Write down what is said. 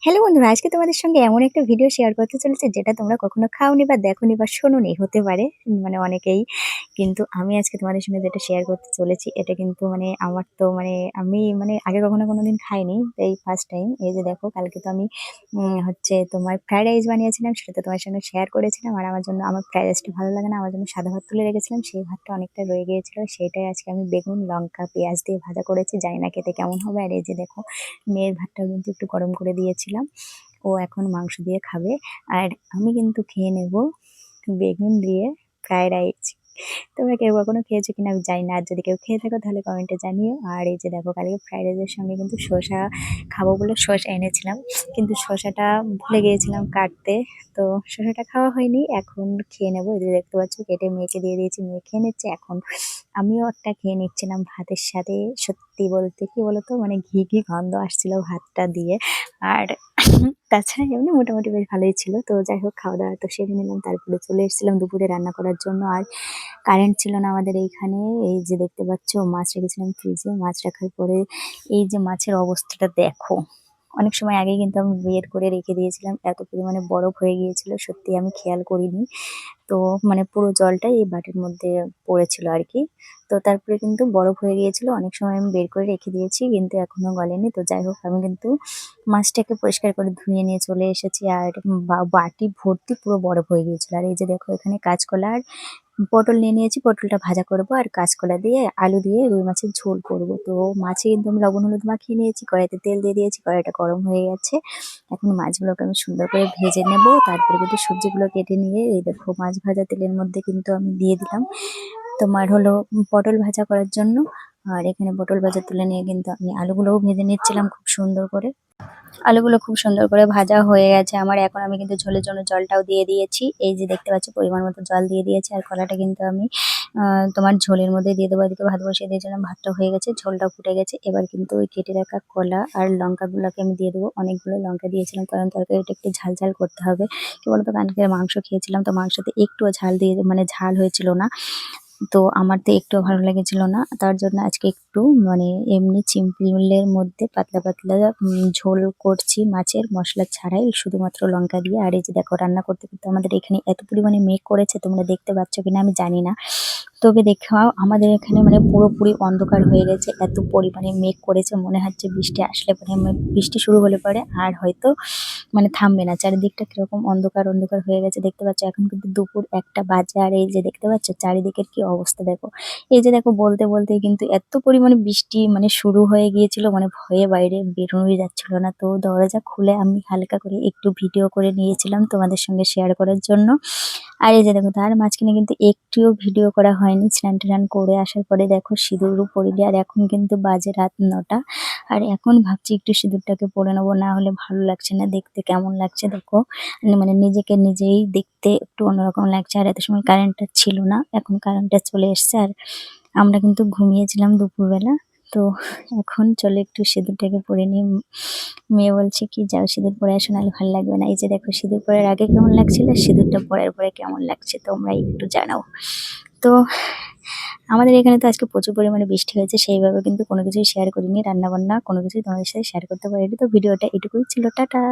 Hello বন্ধুরা, আজকে তোমাদের সঙ্গে এমন একটা ভিডিও শেয়ার করতে চলেছি যেটা তোমরা কখনো খাওনি বা দেখোনি বা শোনোনি হতে পারে। মানে অনেকেই। কিন্তু আমি আজকে তোমাদের সঙ্গে যেটা শেয়ার করতে চলেছি এটা কিন্তু মানে আমার তো মানে আমি মানে আগে কখনো কোনোদিন খাইনি। এই ফার্স্ট টাইম। এই যে দেখো কালকে তো আমি হচ্ছে তোমার ফ্রাইড রাইস বানিয়েছিলাম, সেটা তো তোমার সঙ্গে শেয়ার করেছিলাম। আর আমার জন্য আমার ফ্রাইড রাইসটা ভালো লাগে না, আমার জন্য সাদা ভাত তুলে রেখেছিলাম। সেই ভাতটা অনেকটা রয়ে গিয়েছিল, সেটাই আজকে আমি বেগুন, লঙ্কা, পেঁয়াজ দিয়ে ভাজা করেছি। জানি না খেতে কেমন হবে। আর এই যে দেখো মেয়ের ভাতটাও কিন্তু একটু গরম করে দিয়েছিলাম। ও এখন মাংস দিয়ে খাবে। আর আমি কিন্তু খেয়ে নেব বেগুন দিয়ে ফ্রাইড রাইস। তোমরা কেউ কখনো খেয়েছো কিনা আমি জানি না। আর যদি কেউ খেয়ে থাকো তাহলে কমেন্টে জানিও। আর এই যে দেখো কালকে ফ্রাইড রাইসের সঙ্গে কিন্তু শসা খাবো বলে শসা এনেছিলাম, কিন্তু শসাটা ভুলে গিয়েছিলাম কাটতে। তো শসাটা খাওয়া হয়নি, এখন খেয়ে নেবো। এই যে দেখতে পাচ্ছ কেটে মেয়েকে দিয়ে দিয়েছি, মেয়ে খেয়ে নিচ্ছে। এখন আমিও একটা খেয়ে নিচ্ছিলাম ভাতের সাথে। সত্যি বলতে কি বলতো, মানে ঘি ঘি গন্ধ আসছিল ভাতটা দিয়ে। আর তাছাড়া এমনি মোটামুটি বেশ ভালোই ছিল। তো যাই হোক, খাওয়া দাওয়া তো সেরে নিলাম, তারপরে চলে এসেছিলাম দুপুরে রান্না করার জন্য। আর কারেন্ট ছিল না আমাদের এইখানে। এই যে দেখতে পাচ্ছ মাছ রেখেছিলাম ফ্রিজে, মাছ রাখার পরে এই যে মাছের অবস্থাটা দেখো। অনেক সময় আগেই কিন্তু আমি বের করে রেখে দিয়েছিলাম, এত পরিমাণে বরফ হয়ে গিয়েছিল, সত্যি আমি খেয়াল করিনি। তো মানে পুরো জলটাই এই বাটির মধ্যে পড়েছিল আর কি। তো তারপরে কিন্তু বরফ হয়ে গিয়েছিল, অনেক সময় আমি বের করে রেখে দিয়েছি কিন্তু এখনো গলেনি। তো যাই হোক, আমি কিন্তু মাছটাকে পরিষ্কার করে ধুয়ে নিয়ে চলে এসেছি। আর বাটি ভর্তি পুরো বরফ হয়ে গিয়েছিল। আর এই যে দেখো এখানে কাঁচকলা আর পটল নিয়ে নিয়েছি, পটলটা ভাজা করব। আর কাঁচকলা দিয়ে আলু দিয়ে রুই মাছের ঝোল করব। তো মাছে কিন্তু আমি লবণ হলুদ মাখিয়ে নিয়েছি, কড়াইতে তেল দিয়ে দিয়েছি, কড়াইটা গরম হয়ে গেছে। এখন মাছগুলোকে আমি সুন্দর করে ভেজে নেব। তারপরে কিন্তু সবজিগুলো কেটে নিয়ে এই দেখো মাছ ভাজা তেলের মধ্যে কিন্তু আমি দিয়ে দিলাম তোমার হলো পটল ভাজা করার জন্য। আর এখানে পটল ভাজা তুলে নিয়ে কিন্তু আমি আলুগুলোও ভেজে নিচ্ছিলাম খুব সুন্দর করে। আলুগুলো খুব সুন্দর করে ভাজা হয়ে গেছে আমার। এখন আমি কিন্তু ঝোলের জন্য জলটাও দিয়ে দিয়েছি। এই যে দেখতে পাচ্ছি পরিমাণ মতো জল দিয়ে দিয়েছি। আর কলাটা কিন্তু আমি তোমার ঝোলের মধ্যে দিয়ে দেবো। এদিকে ভাত বসিয়ে দিয়েছিলাম, ভাতটা হয়ে গেছে, ঝোলটাও ফুটে গেছে। এবার কিন্তু ওই কেটে রাখা কলা আর লঙ্কাগুলোকে আমি দিয়ে দেবো। অনেকগুলো লঙ্কা দিয়েছিলাম কারণ তরকারিটা একটু ঝাল ঝাল করতে হবে। কি বলতো, কালকে মাংস খেয়েছিলাম, তো মাংসতে একটুও ঝাল দিয়ে মানে ঝাল হয়েছিল না। তো আমার তো একটুও ভালো লেগেছিল না। তার জন্য আজকে একটু মানে এমনি সিম্পলের মধ্যে পাতলা পাতলা ঝোল করছি মাছের, মশলা ছাড়াই শুধুমাত্র লঙ্কা দিয়ে। আর এই যে দেখো রান্না করতে করতে আমাদের এখানে এত পরিমাণে মেঘ করেছে, তোমরা দেখতে পাচ্ছ কিনা আমি জানি না। তবে দেখাও আমাদের এখানে মানে পুরোপুরি অন্ধকার হয়ে গেছে, এত পরিমাণে মেঘ করেছে, মনে হচ্ছে বৃষ্টি আসলে পরে বৃষ্টি শুরু হলে পরে আর হয়তো মানে থামবে না। চারিদিকটা কিরকম অন্ধকার অন্ধকার হয়ে গেছে দেখতে পাচ্ছ। এখন কিন্তু দুপুর 1টা বাজে। আর এই যে দেখতে পাচ্ছ চারিদিকের কি অবস্থা দেখো। এই যে দেখো বলতে বলতে কিন্তু এত পরিমাণে বৃষ্টি মানে শুরু হয়ে গিয়েছিল, মানে ভয়ে বাইরে বেরোনোই যাচ্ছিল না। তো দরজা খুলে আমি হালকা করে একটু ভিডিও করে নিয়েছিলাম তোমাদের সঙ্গে শেয়ার করার জন্য। আর এই যে দেখো তার মাঝখানে কিন্তু একটুও ভিডিও করা হয়নি। স্নান টান করে আসার পরে দেখো সিঁদুরও পরিনি। আর এখন কিন্তু বাজে রাত 9টা। আর এখন ভাবছি একটু সিঁদুরটাকে পরে নেবো, না হলে ভালো লাগছে না দেখতে। কেমন লাগছে দেখো, মানে নিজেকে নিজেই দেখতে একটু অন্যরকম লাগছে। আর এত সময় কারেন্টটা ছিল না, এখন কারেন্টটা চলে এসছে। আর আমরা কিন্তু ঘুমিয়েছিলাম দুপুরবেলা। তো এখন চলো একটু সিঁদুরটাকে পরে নিই। মেয়ে বলছে কি যাও সিঁদুর পরে আসো, নাহলে ভালো লাগবে না। এই যে দেখো সিঁদুর পরার আগে কেমন লাগছিল, সিঁদুরটা পরার পরে কেমন লাগছে তোমরা একটু জানাও। তো আমাদের এখানে তো আজকে প্রচুর পরিমাণে বৃষ্টি হয়েছে, সেইভাবে কিন্তু কোনো কিছুই শেয়ার করিনি, রান্না বান্না কোনো কিছুই তোমাদের সাথে শেয়ার করতে পারিনি। তো ভিডিওটা এটুকুই ছিল, টাটা।